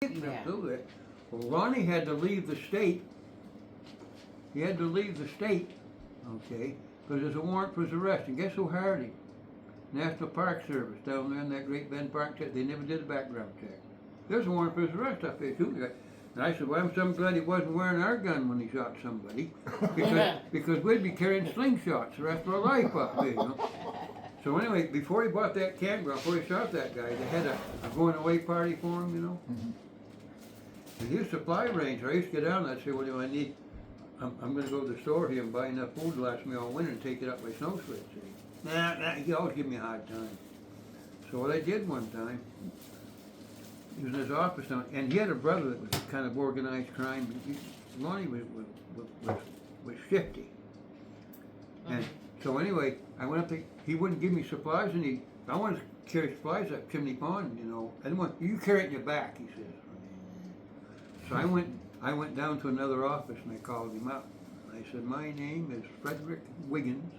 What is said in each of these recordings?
Yeah. Well, Ronnie had to leave the state. He had to leave the state, okay, because there's a warrant for his arrest. And guess who hired him? National Park Service down there in that Great Bend Park. They never did a background check. There's a warrant for his arrest up there too. And I said, well, I'm so glad he wasn't wearing our gun when he shot somebody, because we'd be carrying slingshots the rest of our life up there, you know. So anyway, before he bought that campground, before he shot that guy, they had a going away party for him, you know. Mm-hmm. And he was a supply ranger. I used to get down and I'd say, what do I need? I'm going to go to the store here and buy enough food to last me all winter and take it up my snow sled. Nah, he always give me a hard time. So what I did one time, he was in his office now, and he had a brother that was kind of organized crime. Lonnie was shifty. And so anyway, I went up there, he wouldn't give me supplies, and I wanted to carry supplies up Chimney Pond, you know. I didn't want, you carry it in your back, he says. So I went down to another office and I called him up. I said, my name is Frederick Wiggins.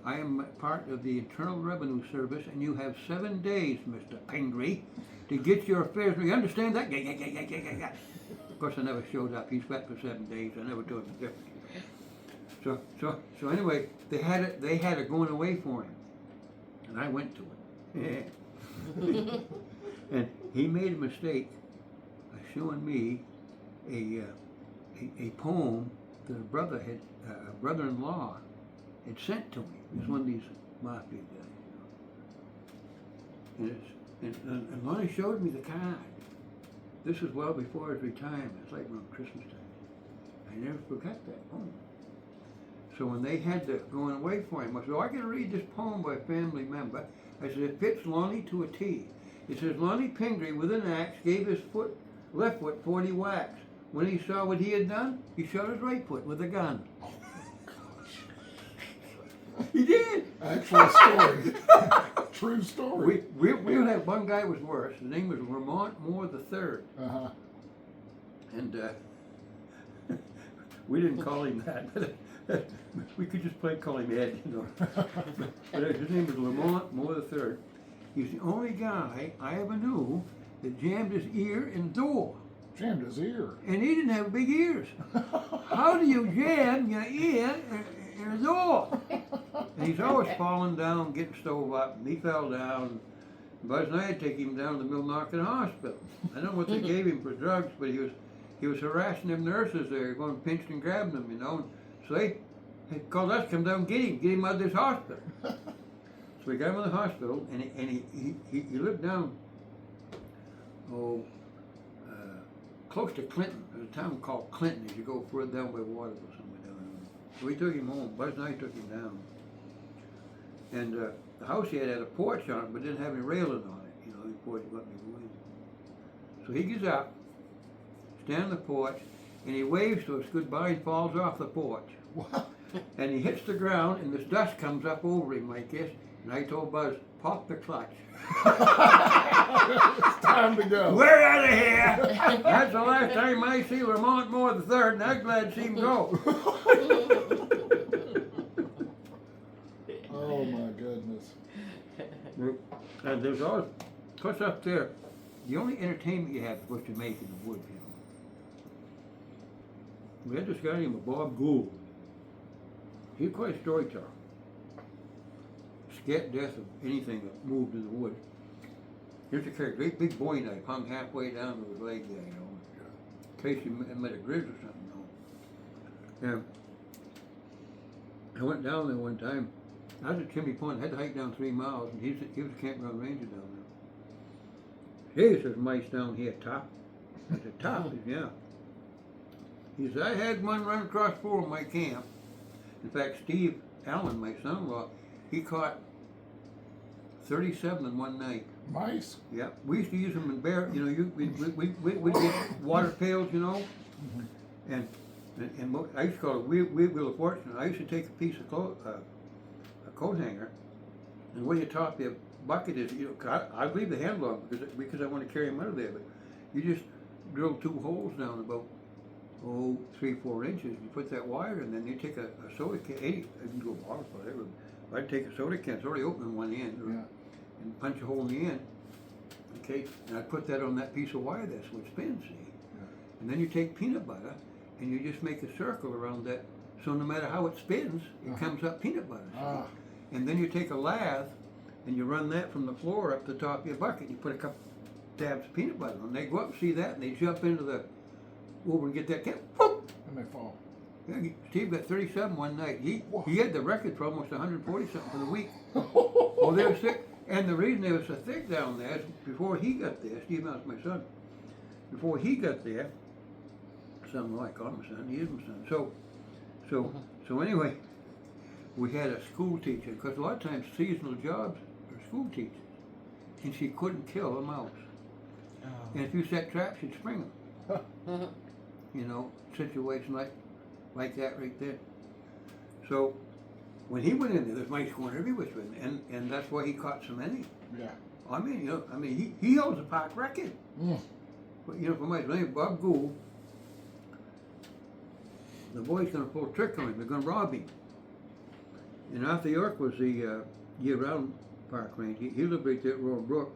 I am part of the Internal Revenue Service, and you have 7 days, Mr. Pingree, to get your affairs. You understand that? Yeah. Of course, I never showed up. He's back for 7 days. I never told him the difference. So anyway, they had it going away for him, and I went to it. And he made a mistake by showing me a poem that a brother-in-law had sent to me. It was one of these mafia guys, you know. And Lonnie showed me the card. This was well before his retirement. It's like around Christmas time. I never forgot that poem. So when they had the going away for him, I said, I can read this poem by a family member. I said, it fits Lonnie to a T. It says, Lonnie Pingree with an axe gave his left foot 40 whacks. When he saw what he had done, he shot his right foot with a gun. He did. Actual story. True story. We had one guy was worse. His name was Vermont Moore III. Uh-huh. And we didn't call him that. But we could just call him Ed, you know. But his name was Vermont Moore III. He's the only guy I ever knew that jammed his ear in the door. Jammed his ear. And he didn't have big ears. How do you jam your ear in a door? And he's always falling down, getting stove up, and he fell down. Buzz and I had to take him down to the Milwaukee Hospital. I don't know what they gave him for drugs, but he was harassing them nurses there, going pinched and grabbing them, you know. So they called us, come down and get him out of this hospital. So we got him in the hospital, and he lived down, close to Clinton. There's a town called Clinton as you go further down by Waterville, somewhere down there. So we took him home. Buzz and I took him down. And the house he had a porch on it, but didn't have any railing on it. You know, the porch let me go in. So he gets up, stands on the porch, and he waves to us goodbye and falls off the porch. What? And he hits the ground, and this dust comes up over him like this. And I told Buzz, pop the clutch. It's time to go. We're out of here. That's the last time I see Lamont Moore III, and I'm glad to see him go. Oh my goodness. And there's always, of course up there, the only entertainment you have is what you make in the woods, you know. We had this guy named Bob Gould. He's quite a storyteller. Scared to death of anything that moved in the woods. He used to carry a great big bowie knife hung halfway down to his leg there, you know, in case he met a grizz or something, you know. And I went down there one time. I was at Chimney Pond, had to hike down 3 miles, and he was a campground ranger down there. Hey, there's mice down here, top. I said, top? He said, yeah. He said, I had one run across 4 of my camp. In fact, Steve Allen, my son-in-law, he caught 37 in one night. Mice? Yeah, we used to use them in bear. You know, we get water pails, you know, and I used to call it wheel of fortune. I used to take a piece of a coat hanger, and the way you top the bucket is, you know, I leave the handle on because I want to carry them out of there. But you just drill 2 holes down about 3-4 inches. You put that wire in, then you take a soda can. You can do a bottle, whatever. I'd take a soda can, it's already open on one end, and punch a hole in the end, Okay, and I put that on that piece of wire there so it spins, see? And then you take peanut butter and you just make a circle around that, so no matter how it spins, it comes up peanut butter, see? Ah, And then you take a lathe and you run that from the floor up the top of your bucket. You put a couple dabs of peanut butter on. They go up and see that and they jump into the over and get that can. Whoop! and they fall. Yeah, Steve got 37 one night. He had the record for almost 140 something for the week. Oh, Well, they were sick, and the reason they were so thick down there is before he got there. Steve Mouse, my son. Before he got there, son, well, I call him my son. He is my son. So anyway, we had a school teacher because a lot of times seasonal jobs are school teachers, and she couldn't kill a mouse. Oh. And if you set traps, she'd spring them. You know, situation like that right there. So when he went in there, there's mice going everywhere, and that's why he caught so many. yeah. I mean, you know, he holds a park record. Mm. But you know, for my name, Bob Gould, the boy's gonna pull a trick on him. They're gonna rob him. And Arthur York was the year-round park ranger. He lived right there at Royal Brook,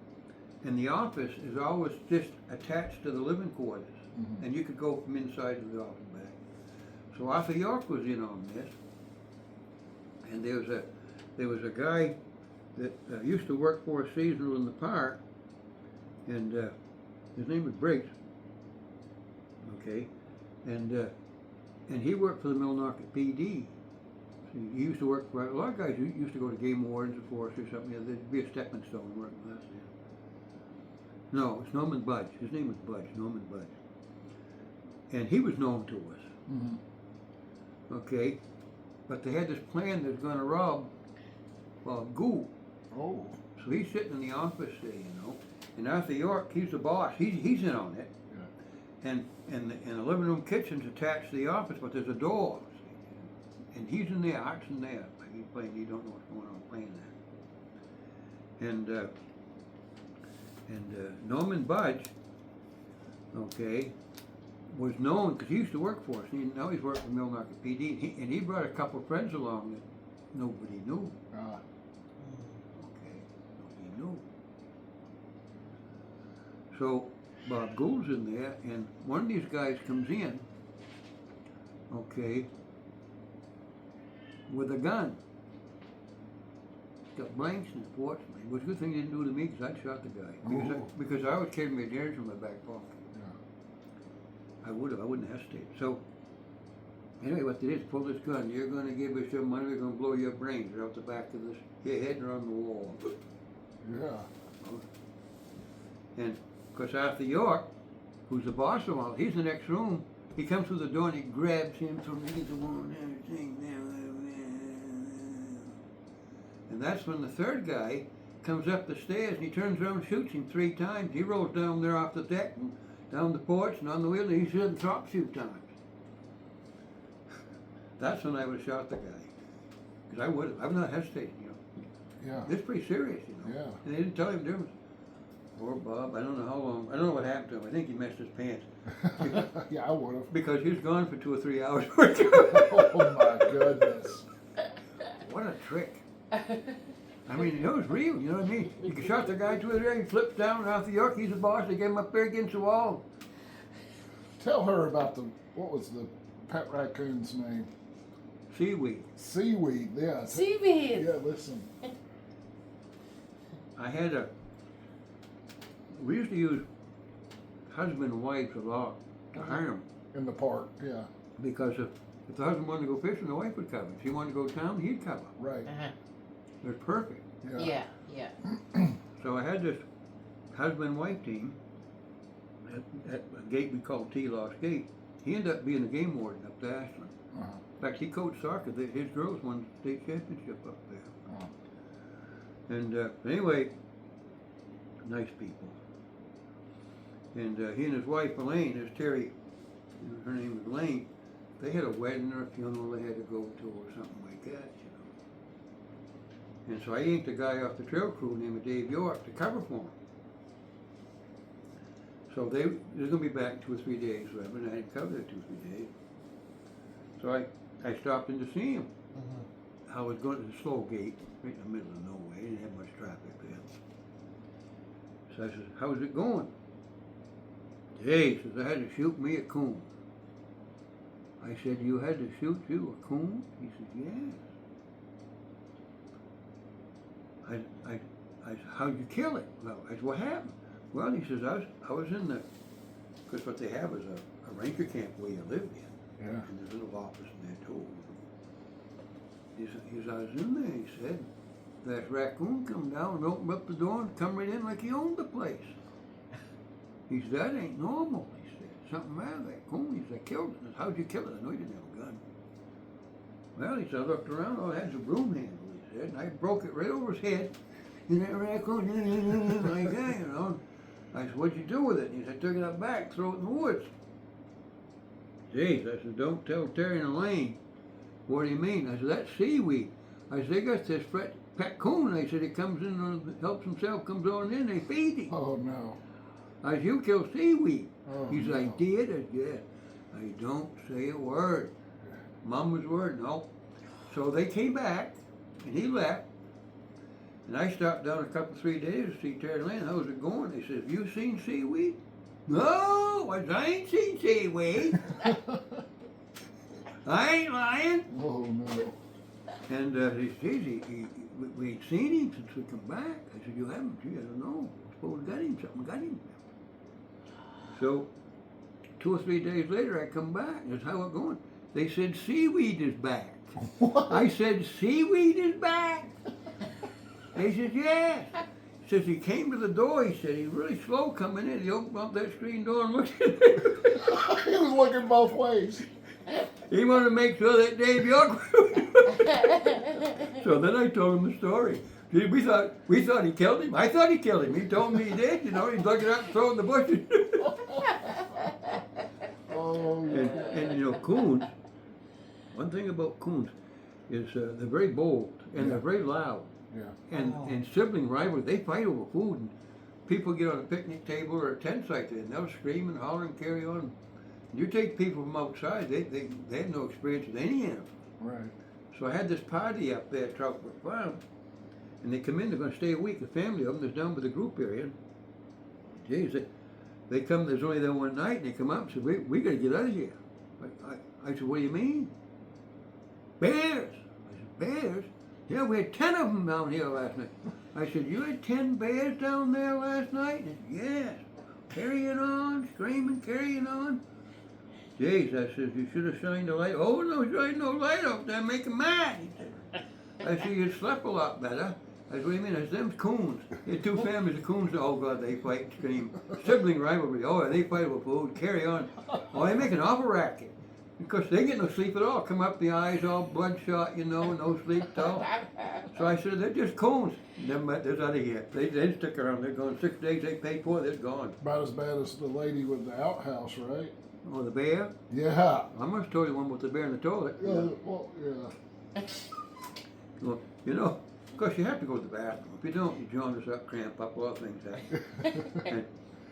and the office is always just attached to the living quarters, and you could go from inside to the office back. So Arthur York was in on this, and there was a guy that used to work for a seasonal in the park, and his name was Briggs. Okay, and he worked for the Millinocket PD. So he used to work for a lot of guys. Used to go to game wardens or forest or something. There'd be a stepping stone working with us. Yeah. No, it's Norman Budge. His name was Budge, Norman Budge, and he was known to us. Mm-hmm. Okay, but they had this plan that was going to rob Gould. Oh, So he's sitting in the office there, you know, and Arthur York, he's the boss. He's in on it, yeah. and the living room kitchen's attached to the office, but there's a door, and he's in there, Art's in there. He's playing. He don't know what's going on playing that. And Norman Budge, okay, was known because he used to work for us. Now he's working for Millinocket PD, and he brought a couple of friends along that nobody knew. Ah, Okay, nobody knew. So Bob Gould's in there, and one of these guys comes in, okay, with a gun. Got blanks in his porch. It was a good thing he didn't do it to me because I'd shot the guy. Because I would carry my dares in my back pocket. yeah. I wouldn't hesitate. So, anyway, what they did is pull this gun. You're going to give us your money, we're going to blow your brains out the back of this, your head and on the wall. Yeah. And, of course, Arthur York, who's the boss of all, he's in the next room. He comes through the door and he grabs him from the wall and everything. And that's when the third guy comes up the stairs and he turns around and shoots him 3 times. He rolls down there off the deck and down the porch and on the wheel, and he shot and dropped a few times. That's when I would have shot the guy. Because I would have. I'm not hesitating, you know. Yeah. It's pretty serious, you know. Yeah. And they didn't tell him the difference. Poor Bob, I don't know how long. I don't know what happened to him. I think he messed his pants. Yeah, I would have. Because he was gone for 2 or 3 hours. Oh my goodness. What a trick. I mean, it was real, you know what I mean? You shot the guy 2 or 3, he flips down, and Arthur York, he's the boss, they get him up there against the wall. Tell her about what was the pet raccoon's name? Seaweed. Seaweed, yeah. Seaweed. Yeah, listen. We used to use husband and wives a lot to hire them. In the park, yeah. Because if the husband wanted to go fishing, the wife would cover. If he wanted to go to town, he'd cover. Right. It was perfect. Yeah, yeah. So I had this husband-wife team at a gate we called T-Loss Gate. He ended up being a game warden up to Ashland. Uh-huh. In fact, he coached soccer. His girls won the state championship up there. Uh-huh. And anyway, nice people. And he and his wife Elaine, there's Terry, her name was Elaine. They had a wedding or a funeral they had to go to or something like that, you know. And so I yanked a guy off the trail crew named Dave York to cover for him. So they're going to be back in 2 or 3 days, whatever, and I didn't cover there 2 or 3 days. So I stopped in to see him. I was going to the slow gate, right in the middle of nowhere. He didn't have much traffic there. So I says, how's it going? Hey, he says, I had to shoot me a coon. I said, you had to shoot you a coon? He says, yes. I said, how'd you kill it? Well, I said, what happened? Well, he says, I was in the, because what they have is a ranger camp where you live in. Yeah. And there's a little office in there too. He says, I was in there, he said. That raccoon come down and opened up the door and come right in like he owned the place. He said, that ain't normal. He said, something matter with that coon. He said, I killed it. I said, how'd you kill it? I know you didn't have a gun. Well, he said, I looked around, all I had was a broom handle, he said, and I broke it right over his head. And that raccoon, like that, you know. I said, what'd you do with it? And he said, I took it up back, throw it in the woods. Geez, I said, don't tell Terry and Elaine. What do you mean? I said, that's seaweed. I said, they got this pet coon. I said, he comes in, helps himself, comes on in, they feed him. Oh no. I said, you killed seaweed. Oh, He said, I no. did. I said, yeah. I don't say a word. Mama's word, no. So they came back, and he left. And I stopped down a couple, 3 days to see Terry and Elaine. How's it going? They said, have you seen seaweed? No, I ain't seen seaweed. I ain't lying. Oh no. And he says, we ain't seen him since we come back. I said, you haven't? Gee, I don't know. I suppose got him, something got him. So 2 or 3 days later, I come back. That's how it going. They said, seaweed is back. What? I said, seaweed is back. They said, yes. Says he came to the door, he said, he's really slow coming in. He opened up that screen door and looked at it. He was looking both ways. He wanted to make sure that Dave York. So then I told him the story. See, we thought he killed him. I thought he killed him. He told me he did. You know, he's looking up and throwing the bushes. Oh yeah. and you know, coons. One thing about coons is they're very bold and Yeah. they're very loud. Yeah. And sibling rivalry, they fight over food. And people get on a picnic table or a tent site there, and they'll scream and holler and carry on. You take people from outside, they have no experience with any animal. Right. So I had this party up there at Troutbrook Farm, and they come in, they're going to stay a week, a family of them, that's down by the group area. Geez, they come, there's only there one night, and they come up and said, we got to get out of here. I said, what do you mean? Bears. I said, bears? Yeah, we had 10 of them down here last night. I said, you had 10 bears down there last night? He said, yes. Carrying on, screaming, carrying on. Jeez, I said, you should have shined a light. Oh, no, shine no light up there, make him mad. He said, I said, you slept a lot better. I said, what do you mean? I said, them's coons. There are 2 families of coons. Oh, God, they fight and scream. Sibling rivalry. Oh, they fight over food, carry on. Oh, they make an awful racket. Because they get no sleep at all. Come up the eyes all bloodshot, you know, no sleep at all. So I said, they're just coons. They're out of here. They didn't stick around. They're gone 6 days they paid for, they're gone. About as bad as the lady with the outhouse, right? Oh, the bear? Yeah. I must have told you one with the bear in the toilet. Well, yeah. Well, you know, of course you have to go to the bathroom. If you don't, you jaundice up, cramp up, all things happen.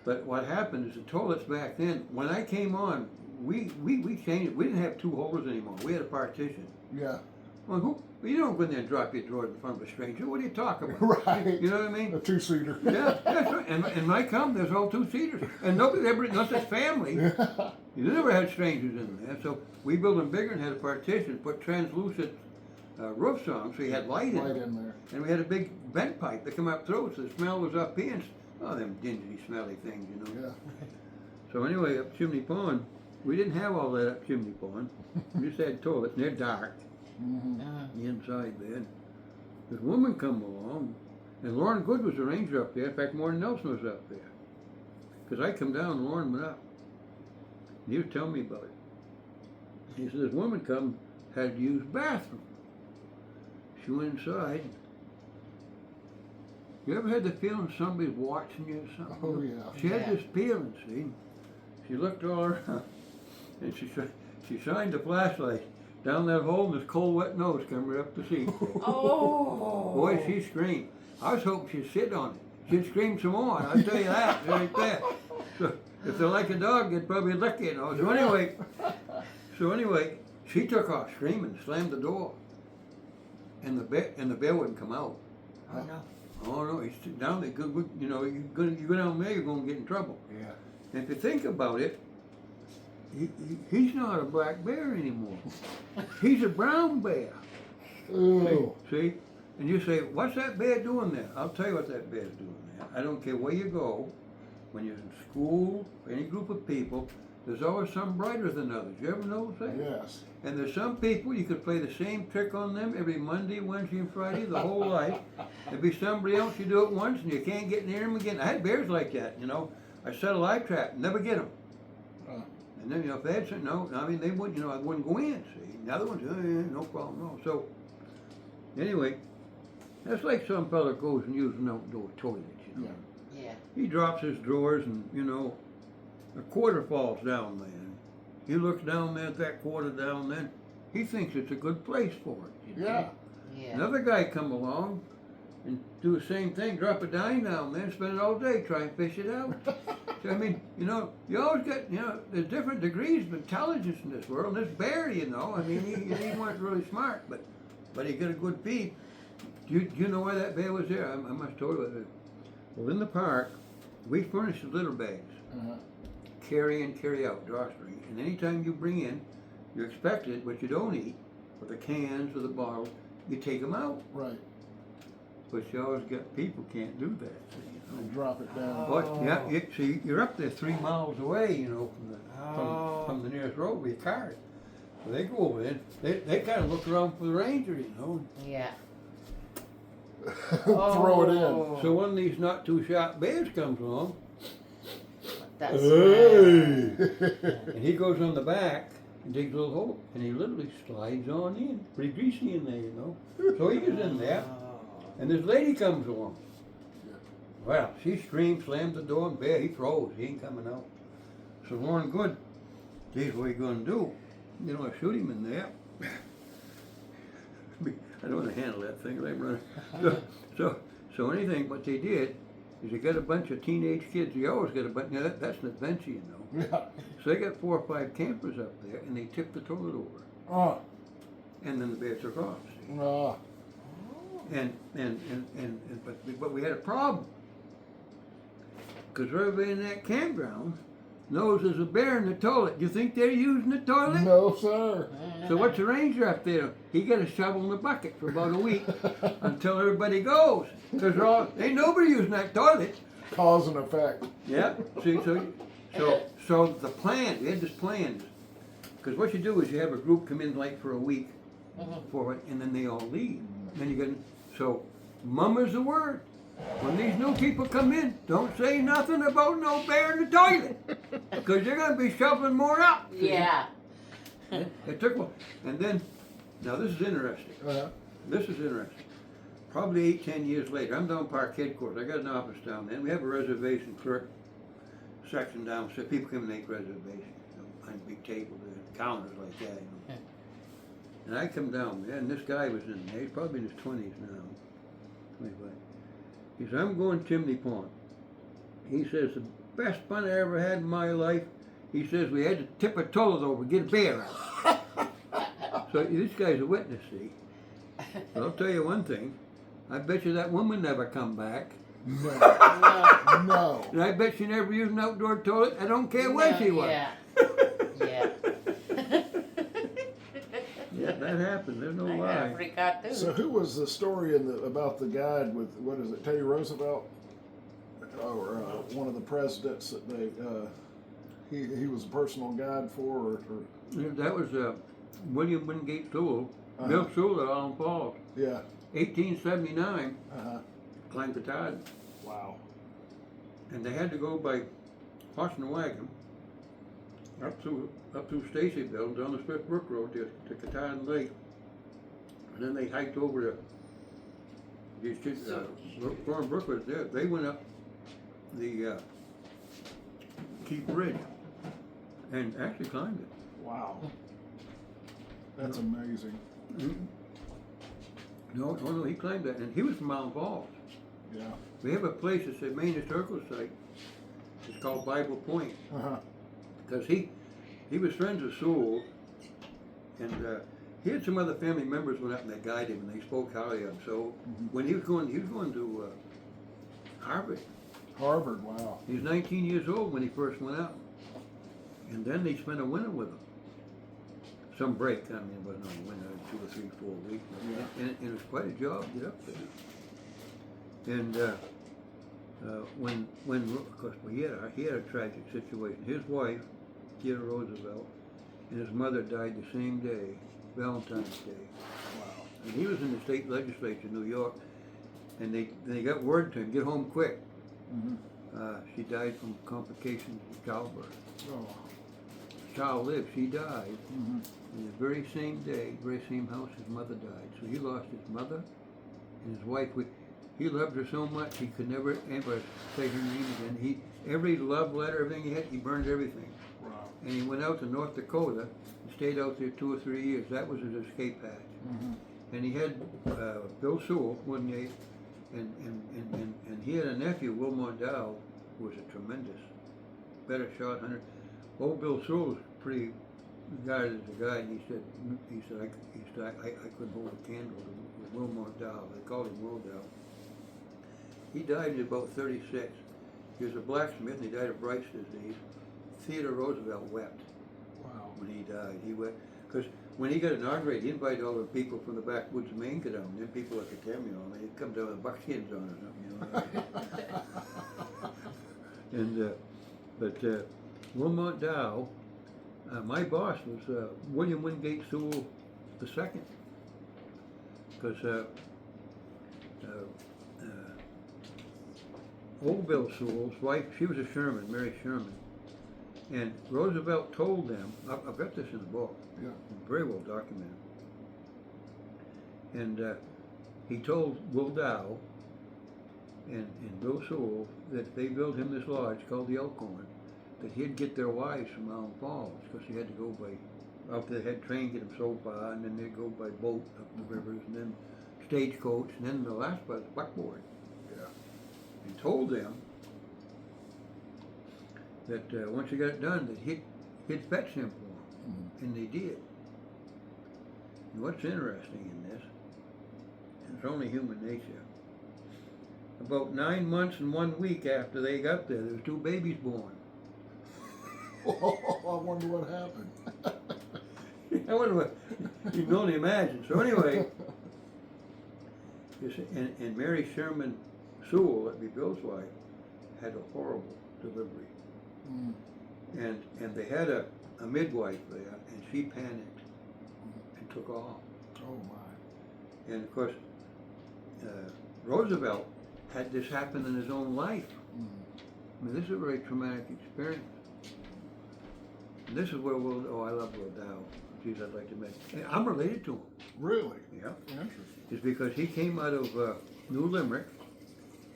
But what happened is the toilets back then, when I came on, we changed it. We didn't have 2 holders anymore. We had a partition. Yeah. Well, you don't go in there and drop your drawers in front of a stranger. What are you talking about? Right. You know what I mean? A 2-seater. Yeah, that's right. And when I come, there's all 2-seaters. And nobody ever, unless it's family, you never had strangers in there. So we built them bigger and had a partition, put translucent roofs on them so you had light in Right them. in there. And we had a big vent pipe that come up through it, so the smell was up here. And, oh, them dingy, smelly things, you know. Yeah. So anyway, up Chimney Pond, we didn't have all that up Chimney Pond. We just had toilets, and they're dark. Mm-hmm. The inside there. This woman come along, and Lauren Good was the ranger up there. In fact, Warren Nelson was up there. Because I come down and Lauren went up. And he was telling me about it. He said, this woman come, had to use bathroom. She went inside. You ever had the feeling somebody's watching you or something? Oh, yeah. She had Yeah. this feeling, see? She looked all around, and she shined the flashlight down that hole, and this cold, wet nose come right up the seat. Oh. Boy, she screamed. I was hoping she'd sit on it. She'd scream some more, I'll tell you that, right there. So, if they're like a dog, they'd probably lick you, you know. So anyway, she took off screaming, slammed the door, and the bear wouldn't come out. Oh no. Oh no, he's down there. You know, you go down there, you're gonna get in trouble. Yeah. And if you think about it, he's not a black bear anymore. He's a brown bear. Ooh. See? And you say, what's that bear doing there? I'll tell you what that bear's doing there. I don't care where you go, when you're in school, any group of people, there's always some brighter than others. You ever notice that? Yes. And there's some people, you could play the same trick on them every Monday, Wednesday, and Friday, the whole life. There'd be somebody else, you do it once, and you can't get near them again. I had bears like that, you know. I set a live trap, never get them. And then, you know, if they had something, no, I mean, they wouldn't, you know, I wouldn't go in, see. The other ones, yeah, no problem, no. So, anyway, that's like some fella goes and uses an outdoor toilet, you know. Yeah. He drops his drawers and, you know, a quarter falls down there. He looks down there at that quarter down there. He thinks it's a good place for it. You know? Yeah. Yeah. Another guy come along and do the same thing, drop a dime down there and spend it all day trying to fish it out. So, I mean, you know, you always get, you know, there's different degrees of intelligence in this world. And this bear, you know, I mean, he wasn't really smart, but he got a good feed. Do you know why that bear was there? I must have told you about it. Well, in the park, we furnish the litter bags. Uh-huh. Carry in, carry out, drawstring. And anytime you bring in, you're expected, what you don't eat, or the cans or the bottles, you take them out. Right. But you always get people can't do that. So, you And drop it down. know. But yeah, so you're up there 3 miles away, you know, from the nearest road with your car. So they go over there. They kind of look around for the ranger, you know. Yeah. Throw it in. Oh. So one of these not too sharp bears comes along, That's and he goes on the back and digs a little hole, and he literally slides on in. Pretty greasy in there, you know. So he gets in there, and this lady comes along. Well, she screams, slams the door, and bear, he throws. He ain't coming out. So Lauren Good, geez, what are you going to do? You know, I shoot him in there. I don't want to handle that thing. Let him run. So anything, what they did is they got a bunch of teenage kids. You always get a bunch. Now that's an adventure, you know. Yeah. So they got 4 or 5 campers up there, and they tipped the toilet over, Oh. and then the bear took off. See? Oh. But we had a problem because everybody in that campground knows there's a bear in the toilet. Do you think they're using the toilet? No, sir. So what's the ranger up there? He got a shovel in the bucket for about a week until everybody goes. Because ain't nobody using that toilet. Cause and effect. Yeah. See, so the plan, we had this plan. Because what you do is you have a group come in like for a week for it, and then they all leave. Then you get, so mummer's the word. When these new people come in, don't say nothing about no bear in the toilet. Because they're going to be shoveling more up. See? Yeah. It took one. And then, now this is interesting. Uh-huh. This is interesting. Probably 8-10 years later, I'm down Park headquarters. I got an office down there. And we have a reservation clerk section down, so people come and make reservations. You know, behind big tables and counters like that. You know. And I come down there, and this guy was in there. He's probably in his 20s now, 25. He says, I'm going Chimney Pond. He says, the best fun I ever had in my life. He says, we had to tip a toilet over, get a bear out. So this guy's a witness, see. But I'll tell you one thing. I bet you that woman never come back. No. No. No. And I bet she never used an outdoor toilet. I don't care where she was. Yeah. Yeah. Yeah, that happened. There's no I lie. gotta freak out too. So who was the story about the guide with, what is it, Teddy Roosevelt? Or one of the presidents that he was a personal guide for? Or That was William Wingate Sewell. Uh-huh. Bill Sewell at Allen Falls. yeah. 1879, Uh-huh. climbed the tide. Wow. And they had to go by horse and wagon up through Stacyville down the Swift Brook Road to Katahdin Lake, and then they hiked over to these kids. Foreign Brook was there. They went up the Keep Ridge and actually climbed it. Wow. That's amazing. Mm-hmm. No, he climbed that, and he was from Mountain Falls. Yeah. We have a place that's a main historical site. It's called Bible Point. Uh-huh. Because he was friends with Sewell, and he had some other family members went up and they guided him and they spoke highly of him. So when he was going to Harvard. Harvard, wow. He was 19 years old when he first went out. And then they spent a winter with him. Some break, I mean, it wasn't a winter, 2 or 3, 4 weeks. Yeah. And it was quite a job to get up there. And of course, he had a tragic situation. His wife, Theodore Roosevelt, and his mother died the same day, Valentine's Day. Wow. And he was in the state legislature in New York, and they got word to him, get home quick. Mm-hmm. She died from complications of childbirth. Oh. Child lived, she died. Mm-hmm. In the very same day, very same house, his mother died. So he lost his mother and his wife. He loved her so much he could never ever say her name again. Every love letter, everything he had, he burned everything. Wow. And he went out to North Dakota and stayed out there 2 or 3 years. That was his escape hatch. Mm-hmm. And he had Bill Sewell, wasn't he? And he had a nephew, Wilmot Dow, who was a tremendous, better shot hunter. Old Bill Sewell was pretty regarded as a guy, and he said, I couldn't hold a candle to Wilmot Dow. They called him Will Dow. He died at about 36. He was a blacksmith, and he died of Bright's disease. Theodore Roosevelt wept Wow. when he died. He wept because when he got inaugurated, he invited all the people from the backwoods of Maine to come down. And then people like him, they'd come down with buckskins on or something, And but Wilmot Dow, my boss was William Wingate Sewell II, because old Bill Sewell's wife, she was a Sherman, Mary Sherman, and Roosevelt told them, I've got this in the book, Yeah. very well documented, and he told Will Dow and Bill Sewell that if they built him this lodge called the Elkhorn, that he'd get their wives from Mountain Falls, because he had to go by, out there had train get them so far, and then they'd go by boat up the rivers, and then stagecoach, and then the last part was buckboard. Yeah. And told them that once he got it done, that he'd fetch him for them, and they did. And what's interesting in this, and it's only human nature, about 9 months and 1 week after they got there was 2 babies born. I wonder what happened. I wonder what, you can only imagine. So anyway, and Mary Sherman Sewell, that'd be Bill's wife, had a horrible delivery. Mm. And they had a midwife there, and she panicked and took off. Oh my. And of course, Roosevelt had this happen in his own life. Mm. I mean, this is a very traumatic experience. And this is where I love Will Dow. Geez, I'd like to make. I'm related to him. Really? Yeah. Interesting. It's because he came out of New Limerick,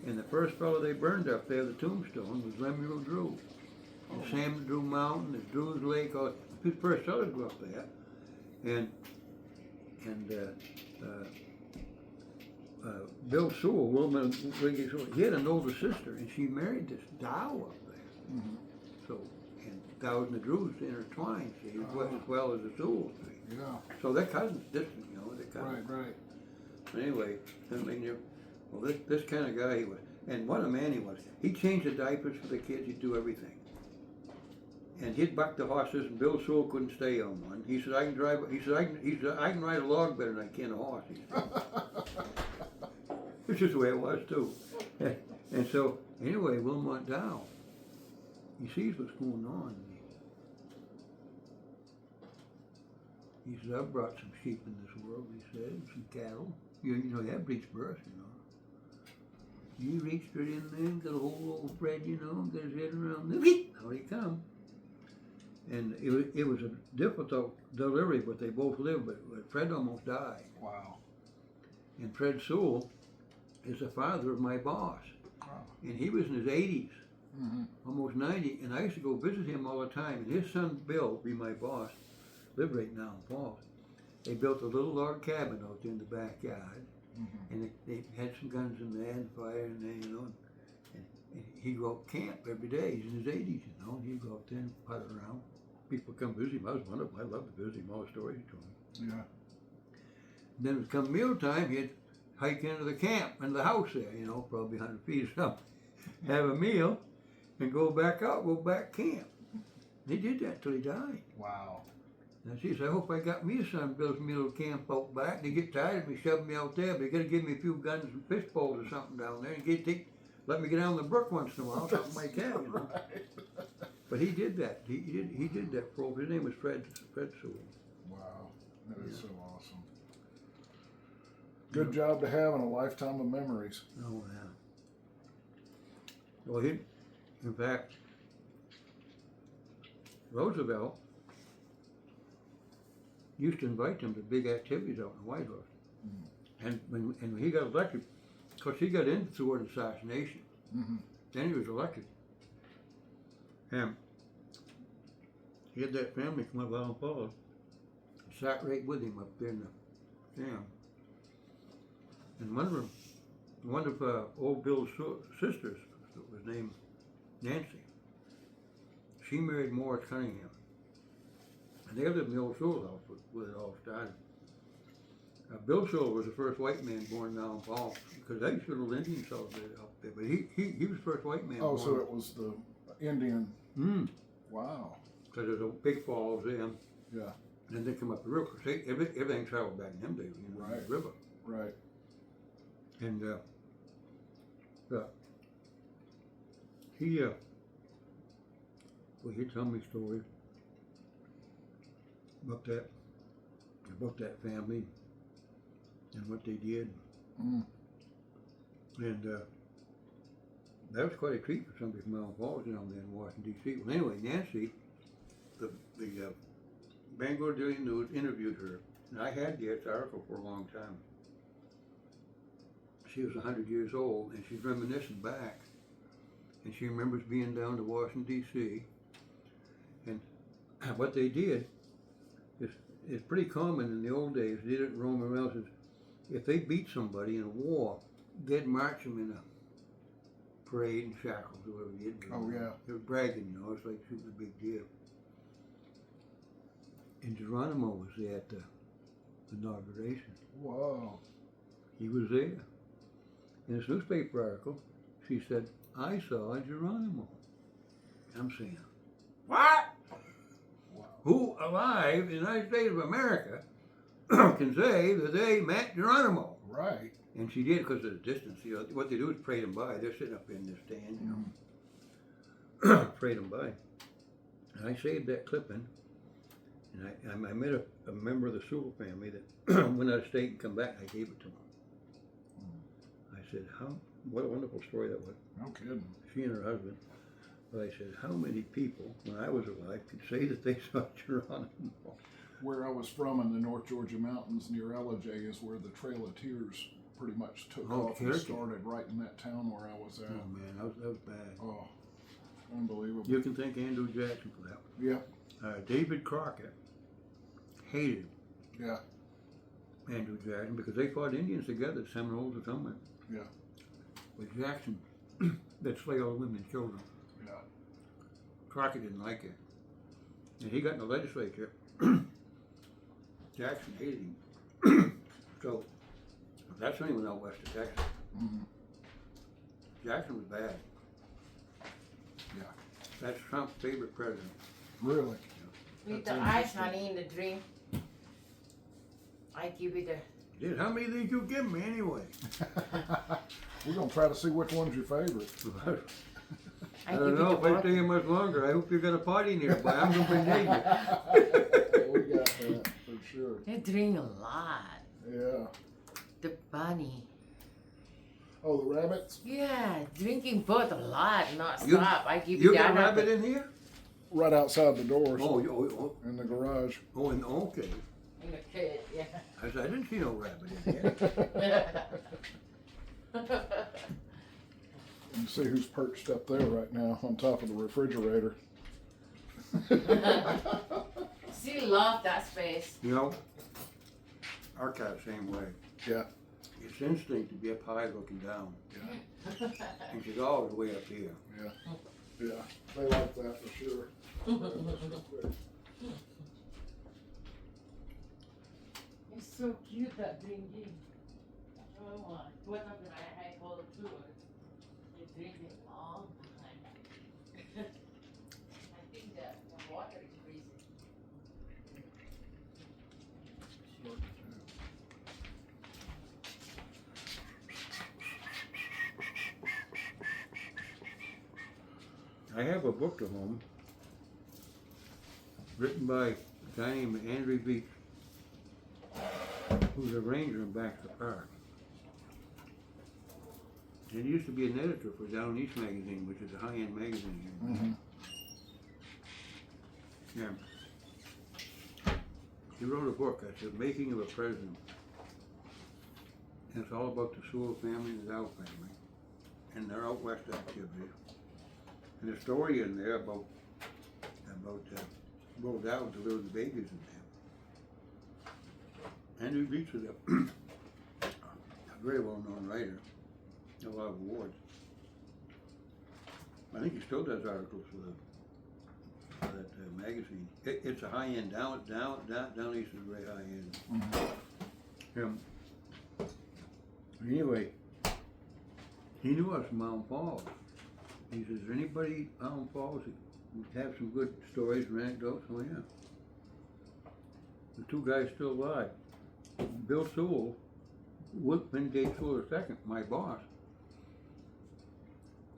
and the first fellow they burned up there, the tombstone, was Lemuel Drew. And Sam Drew Mountain, there's Drew's Lake, all his first fellows grew up there. And Bill Sewell, Wilma Wingate Sewell, he had an older sister, and she married this Dow up there. Mm-hmm. So, and Dow and the Drews intertwined, see, as well as the Sewells. See. Yeah. So they're cousins, distant, they're cousins. Right. But anyway, I mean, well, this kind of guy he was, and what a man he was. He changed the diapers for the kids. He'd do everything, and he'd buck the horses. And Bill Sewell couldn't stay on one. He said, "I can drive." He said, "I can ride a log better than I can a horse." He said. Which is the way it was too. And so anyway, Wilmot Dow, he sees what's going on. He says, "I've brought some sheep in this world," he said, "some cattle. You know, you have bleached birth, You reach straight in there and got a whole old Fred, got his head around there. Out he come. And it was a difficult delivery, but they both lived, but Fred almost died. Wow. And Fred Sewell is the father of my boss. Wow. And he was in his 80s, Mm-hmm. almost 90, and I used to go visit him all the time. And his son Bill, be my boss, lived right now in Falls. They built a little log cabin out there in the backyard, Mm-hmm. and they had some guns in there and fire in there, and he'd go out camp every day. He's in his 80s, and he'd go out there and putt around. People come visit him. I was wonderful. I loved to visit him, all the stories he told me. Yeah. And then it would come mealtime, he'd hike into the camp, into the house there, probably 100 feet or something. have a meal, and go back out, go back camp. He did that till he died. Wow. And she said, I hope I got me a son builds me a little camp out back. They get tired of me shoving me out there, but they gotta give me a few guns and fish bowls or something down there and let me get down the brook once in a while, something like that, you know. Right. But he did that. He did that for his name was Fred Sewell. Wow. That is so awesome. Good job to have and a lifetime of memories. Oh yeah. Well, in fact, Roosevelt used to invite them to big activities out in White Horse. And when he got elected, of course he got in through an assassination. Mm-hmm. Then he was elected. And he had that family come up out and follow. Sat right with him up there in the camp. And one of old Bill's sisters was named Nancy. She married Morris Cunningham. And they lived in the old Sewell house where it all started. Bill Sewell was the first white man born in Island Falls, because they used to little Indian celebrated out there. But he was the first white man Oh, born. so it was the Indian. Wow. Because there's a big falls there. Yeah. And then they come up the river. See, everything traveled back in them days, you know, Right. the river. Right. And he'd tell me stories about that family and what they did. Mm. And that was quite a treat for somebody from Island Falls down there in Washington, D.C. Well, anyway, Nancy, the Bangor Daily News interviewed her, and I had the article for a long time. She was 100 years old, and she's reminiscing back, and she remembers being down to Washington, D.C., and what they did is pretty common in the old days. They did it in Roman relatives. If they beat somebody in a war, they'd march them in a parade in shackles or whatever they did. Oh, yeah. They were bragging, you know, it's like shooting a big deal. And Geronimo was there at the inauguration. Whoa. He was there. In this newspaper article, she said, I saw Geronimo. I'm saying, what? Wow. Who alive in the United States of America can say that they met Geronimo? Right. And she did because of the distance. You know, what they do is parade them by. They're sitting up in this stand, you know, parade them by. And I saved that clipping, and I met a member of the Sewell family that went out of state and come back. I gave it to him. I said, what a wonderful story that was. No kidding. She and her husband. But I said, how many people, when I was alive, could say that they saw Geronimo? Where I was from in the North Georgia mountains near LJ is where the Trail of Tears pretty much took off and Cherokee. started right in that town where I was at. Oh man, that was bad. Oh, unbelievable. You can thank Andrew Jackson for that. Yeah. David Crockett hated Yeah. Andrew Jackson because they fought Indians together, Seminoles or somewhere. Yeah. But Jackson, that slay all the women and children. Yeah. Crockett didn't like it. And he got in the legislature. Jackson hated him. So, that's when he went out west of Texas. Mm-hmm. Jackson was bad. Yeah. That's Trump's favorite president. Really? With the That's ice, interesting. honey, in the drink. I give it a. Dude, how many of these you give me anyway? We're going to try to see which one's your favorite. I don't know if I stay here much longer. I hope you got a party nearby. I'm going to bring David. We got that for sure. They drink a lot. Yeah. The bunny. Oh, the rabbits? Yeah, drinking both a lot, not You- stop. I give You you got a that. rabbit in here? Right outside the doors Oh, in the garage. okay. In the cage, yeah. I said, I didn't see no rabbit in here. You see who's perched up there right now on top of the refrigerator. She loved that space. You know, our cat's the same way. Yeah. It's instinct to be up high looking down. Yeah. And she's always way up here. Yeah. Yeah. They like that for sure. It's so cute that drinking. Oh my, what happened? I call it too. It's drink it all the time. I think that the water is freezing. I have a book at home written by a guy named Andrew Beach, who's a ranger in Baxter Park. And he used to be an editor for Down East magazine, which is a high-end magazine here. Mm-hmm. Yeah. He wrote a book, that's The Making of a President. And it's all about the Sewell family and the Dow family and their out west activities. And a story in there about Will Dow delivered the babies in there. Andrew Beach is a very well-known writer, a lot of awards. I think he still does articles for that magazine. It's a high-end, down east is very high-end. Mm-hmm. Anyway, he knew us from Mountain Falls. He says, is there anybody in Mountain Falls that would have some good stories or anecdotes? Oh yeah. The two guys still alive. Bill Sewell, Wingate Sewell II, my boss.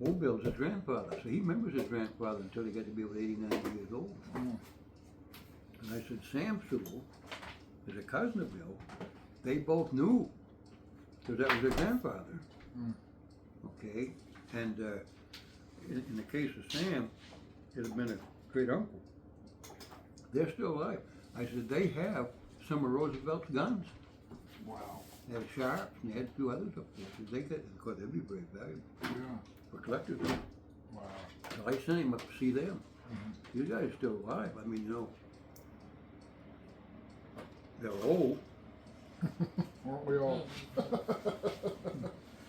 Old Bill's his grandfather, so he remembers his grandfather until he got to be about 89 years old. Mm. And I said, Sam Sewell is a cousin of Bill. They both knew, because that was their grandfather. Mm. Okay, and in the case of Sam, it had been a great uncle. They're still alive. I said, they have some of Roosevelt's guns. Wow. They had sharps and they had a few others up there. So they could, of course, they'd be very valuable Yeah. for collectors. Wow. So I sent him up to see them. Mm-hmm. These guys are still alive. I mean, they're old. Aren't we all?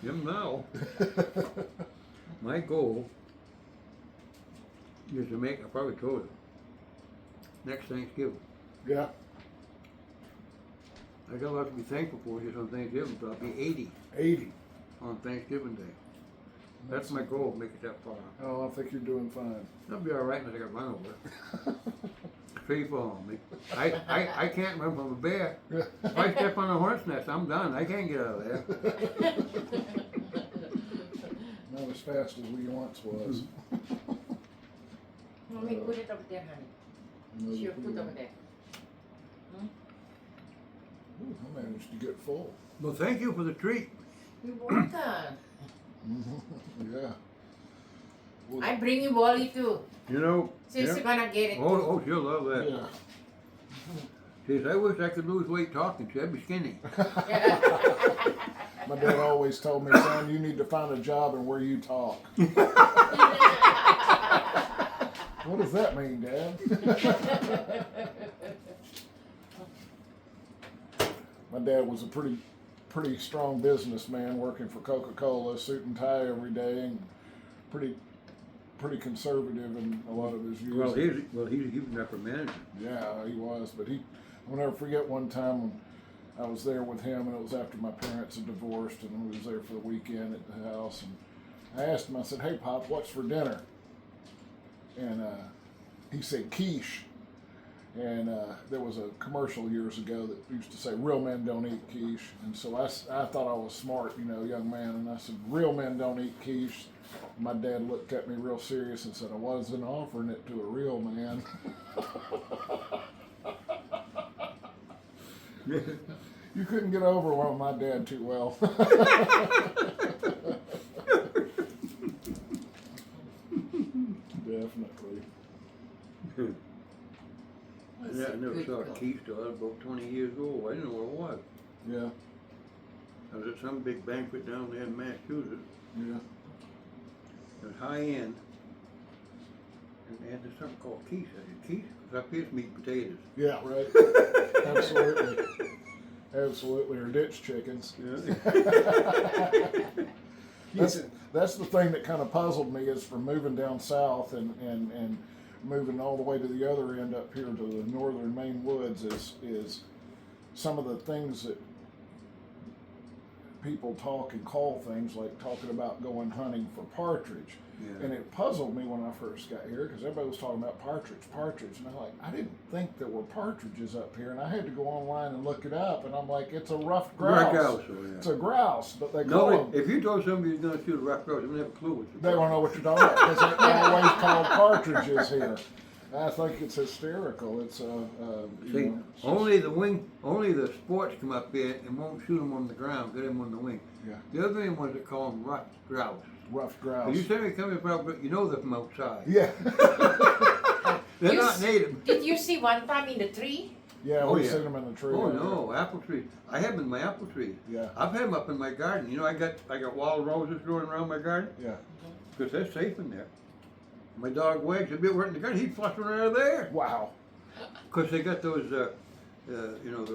Him now. My goal is to make, I probably told him, next Thanksgiving. Yeah. I got a lot to be thankful for just on Thanksgiving, so I'll be 80 80. on Thanksgiving Day. That's my goal, make it that far. Oh, I think you're doing fine. I'll be all right unless I got run over. Tree fall on me. I can't run from a bear. If I step on a hornet's nest, I'm done. I can't get out of there. Not as fast as we once was. Mommy, put it over there, honey. Sure, put over there. Ooh, I managed to get full. Well, thank you for the treat. You're welcome. Yeah. Well, I bring you Wally too. You know. Since yeah. you're gonna get it. Oh, she'll love that. yeah. She says, I wish I could lose weight talking. She'd be skinny. My dad always told me, son, you need to find a job and where you talk. What does that mean, Dad? My dad was a pretty strong businessman, working for Coca-Cola, suit and tie every day, and pretty conservative in a lot of his views. Well, he was an upper manager. Yeah, he was, but I'll never forget one time when I was there with him, and it was after my parents had divorced, and we was there for the weekend at the house, and I asked him, I said, hey, Pop, what's for dinner? And he said, quiche. And there was a commercial years ago that used to say, real men don't eat quiche. And so I thought I was smart, young man, and I said, real men don't eat quiche. My dad looked at me real serious and said, I wasn't offering it to a real man. You couldn't get over one of my dad too well. Definitely. Yeah, I never saw a quiche till I was about 20 years old. I didn't know what it was. Yeah. I was at some big banquet down there in Massachusetts. Yeah. It was high end. And they had this something called quiche. I said, quiche? Because up here's meat and potatoes. Yeah, right. Absolutely. Absolutely. Or ditch chickens. Yeah. That's the thing that kind of puzzled me is from moving down south and moving all the way to the other end up here to the northern Maine woods is some of the things that people talk and call things like talking about going hunting for partridge. Yeah. And it puzzled me when I first got here because everybody was talking about partridge. And I'm like, I didn't think there were partridges up here. And I had to go online and look it up. And I'm like, it's a ruffed grouse. Rock grouse, oh, yeah. It's a grouse, but they call them. If you told somebody you're going to shoot a rock grouse, they wouldn't have a clue what you're They won't know what you're talking about because they're always called partridges here. I think it's hysterical. It's See, only the sports come up here and won't shoot them on the ground, get them on the wing. Yeah. The other ones that call them rock grouse. Ruffed If grouse. you say they come from, you know they're from outside. Yeah. They're You not s- native. Did you see one time in the tree? Yeah, Oh, we've yeah. seen them in the tree. Oh no, apple trees. I have them in my apple trees. Yeah. I've had them up in my garden. You know, I got wild roses growing around my garden Yeah. because they're safe in there. My dog Wags, if it weren't in the garden, he'd flush one out of there. Wow. Because they got those, you know,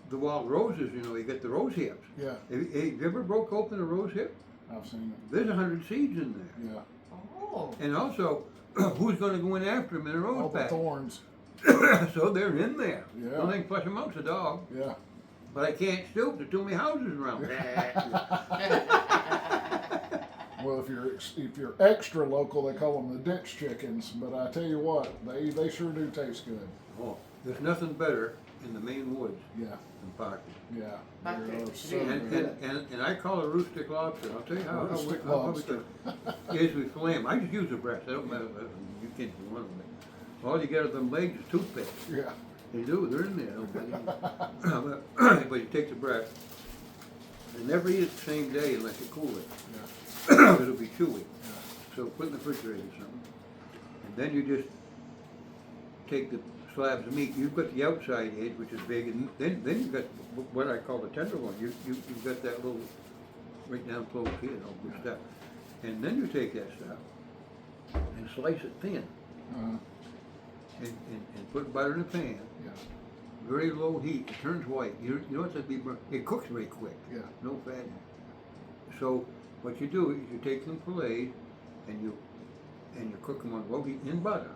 the wild roses. You know, you get the rose hips. Yeah, Have you ever broke open a rose hip? I've seen it. There's 100 seeds in there. Yeah. Oh. And also, who's going to go in after them in a All rose the patch? thorns. So they're in there. Yeah. Don't think flush them out, the dog. Yeah. But I can't stoop. There's too many houses around. Well, if you're extra local, they call them the ditch chickens. But I tell you what, they sure do taste good. Oh, there's nothing better in the Maine woods Yeah. than partridge. Yeah. But They are it's so really good. And I call it a rustic lobster. I'll tell you how Rustic how lobster. it is with fillet 'em. I just use the breast. I don't matter. You can't do one of them. All you get of them legs is toothpicks. Yeah. They do. They're in there. But you take the breast and never eat it the same day unless you cool it. Yeah. It'll be chewy. Yeah. So put in the refrigerator or something. And then you just take the slabs of meat. You've got the outside edge, which is big, and then you've got what I call the tenderloin. You've got that little right down close here, all good stuff. And then you take that stuff and slice it thin Uh-huh. and put butter in a pan. Yeah. Very low heat. It turns white. You don't have to be burnt. It cooks very quick. Yeah. No fat in it. So what you do is you take them fillets and you cook them on low heat in butter.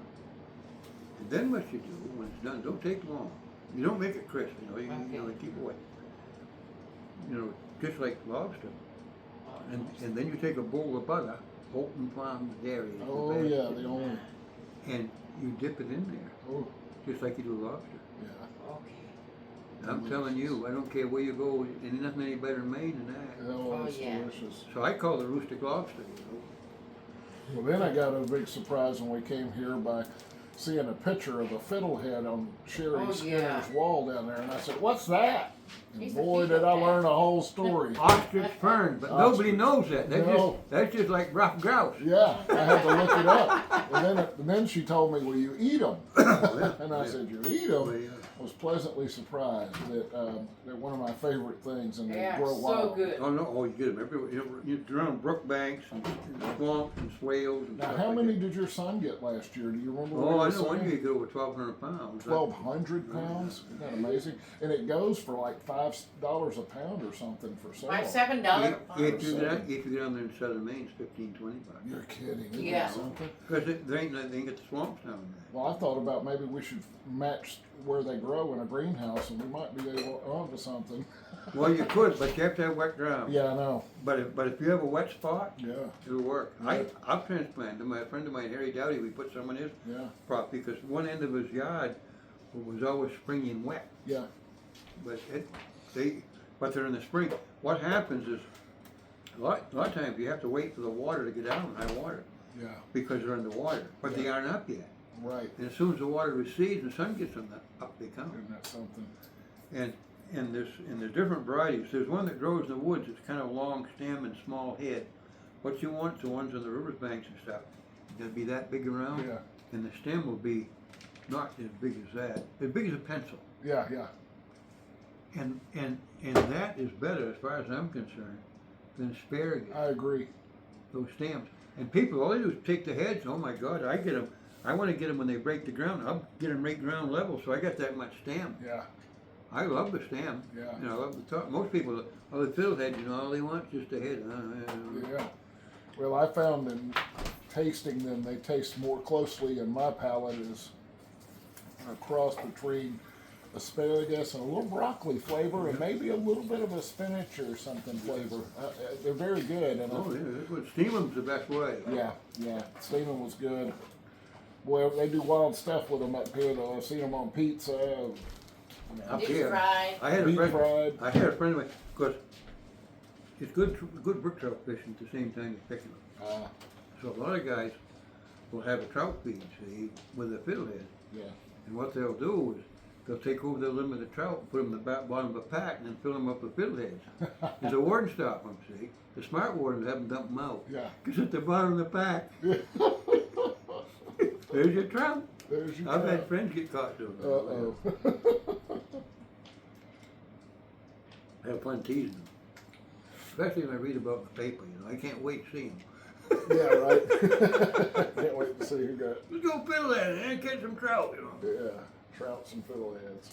And then what you do when it's done, don't take long. You don't make it crisp. You know, keep it wet. You know, just like lobster. And then you take a bowl of butter, Holton Farms dairy. is the Oh best. yeah, the only. And you dip it in there, Oh just like you do lobster. yeah. Okay. I'm telling you, I don't care where you go, and nothing any better in Maine than that. Oh, Oh, it's yeah. delicious. So I call it rustic lobster, you know. Well, then I got a big surprise when we came here by seeing a picture of a fiddlehead on Sherry Oh, yeah. Skinner's wall down there, and I said, "What's that?" And He's a boy, did I fiddlehead. learn a whole story. Ostrich fern, but nobody Ostrich. knows that. No. That's just like rough grouse. Yeah, I had to look it up, and then she told me, "Well, you eat them," and I said, "You eat them." Well, yeah. I was pleasantly surprised that they're one of my favorite things, and they They are grow so wild. good. Oh no, oh you get them everywhere. You're around brook banks and swamps and swales and Now, stuff how like many that. did your son get last year? Do you remember? Oh, I what he know was one saying? year you get over 1,200 pounds. 1,200 pounds? Isn't that amazing? And it goes for like $5 a pound or something for sale. $7. If you get down there in southern Maine, it's 15, 20 bucks. You're kidding. Isn't Yeah. that something? Because they ain't the swamps down there. Well, I thought about maybe we should match where they grow in a greenhouse, and we might be able onto something. Well, you could, but you have to have wet ground. Yeah, I know. But if you have a wet spot, Yeah, it'll work. Yeah. I've transplanted. My friend of mine, Harry Dowdy, we put some in his yeah, property because one end of his yard was always springy and wet. yeah, But they're in the spring. What happens is a lot of times you have to wait for the water to get out in high water yeah. because they're underwater, but they aren't up yet. Right. And as soon as the water recedes and the sun gets them up, they come. Isn't that something? And there's different varieties. There's one that grows in the woods. It's kind of long stem and small head. What you want is the ones on the riverbanks and stuff. They'll be that big around, Yeah, and the stem will be not as big as that, as big as a pencil. yeah, yeah. And that is better, as far as I'm concerned, than asparagus. I agree. Those stems. And people, all they do is take the heads. Oh my God, I get them. I want to get them when they break the ground. I'll get them right ground level, so I got that much stem. Yeah, I love the stem. yeah, You know, I love the top. Most people, the fiddlehead, you know, all they want is just the head. yeah. Well, I found in tasting them, they taste more closely in my palate as a cross between asparagus and a little broccoli flavor, and maybe a little bit of a spinach or something flavor. They're very good. And Oh, yeah, that's what, steam them's the best way. yeah, steaming was good. Boy, they do wild stuff with them up here, though. I've seen them on pizza, Up Deep here. fried. I had a deep friend, fried. I had a friend of mine, because it's good brook trout fishing at the same time as picking them. So a lot of guys will have a trout feed, see, with a fiddlehead. Yeah, And what they'll do is they'll take over their limit of trout and put them in the bottom of a pack and then fill them up with fiddleheads. There's a warden stop them, see. The smart wardens have them dump them out. yeah. Because at the bottom of the pack, there's your trout. There's your I've had trout. friends get caught doing that. Uh-oh. I have fun teasing them. Especially when I read about the paper, you know. I can't wait to see them. Yeah, right. Can't wait to see who got, Let's go fiddlehead and catch some trout, you know. yeah, trouts and fiddleheads.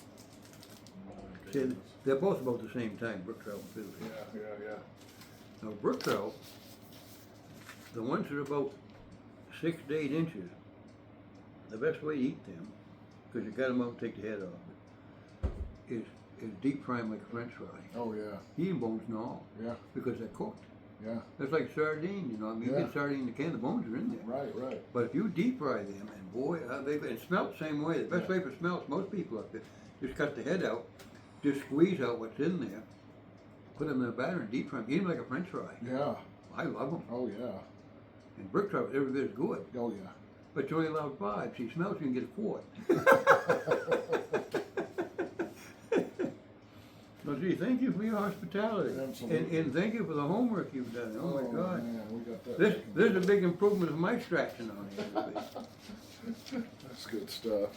My See, goodness. they're both about the same time, brook trout and fiddlehead. Yeah. Now, brook trout, the ones that are about 6 to 8 inches, the best way to eat them, because you got them out and take the head off, is deep fry them like a French fry. Oh, yeah, Eating bones and all, yeah, because they're cooked. yeah. That's like sardine, you know. I mean, you Yeah. get sardine in the can, the bones are in there. Right. But if you deep fry them, and boy, they smell the same way. The best Yeah. way for smells, most people up there, just cut the head out, just squeeze out what's in there, put them in a batter and deep fry them. Eat them like a French fry. Yeah. I love them. Oh, yeah. And brook trout, every bit as good. Oh, yeah. But you're only allowed 5. She smells, you can get a quart. Well, gee, thank you for your hospitality. Absolutely. And thank you for the homework you've done. Oh, my God. Man, we got that. This is a big improvement of my extraction on here. That's good stuff.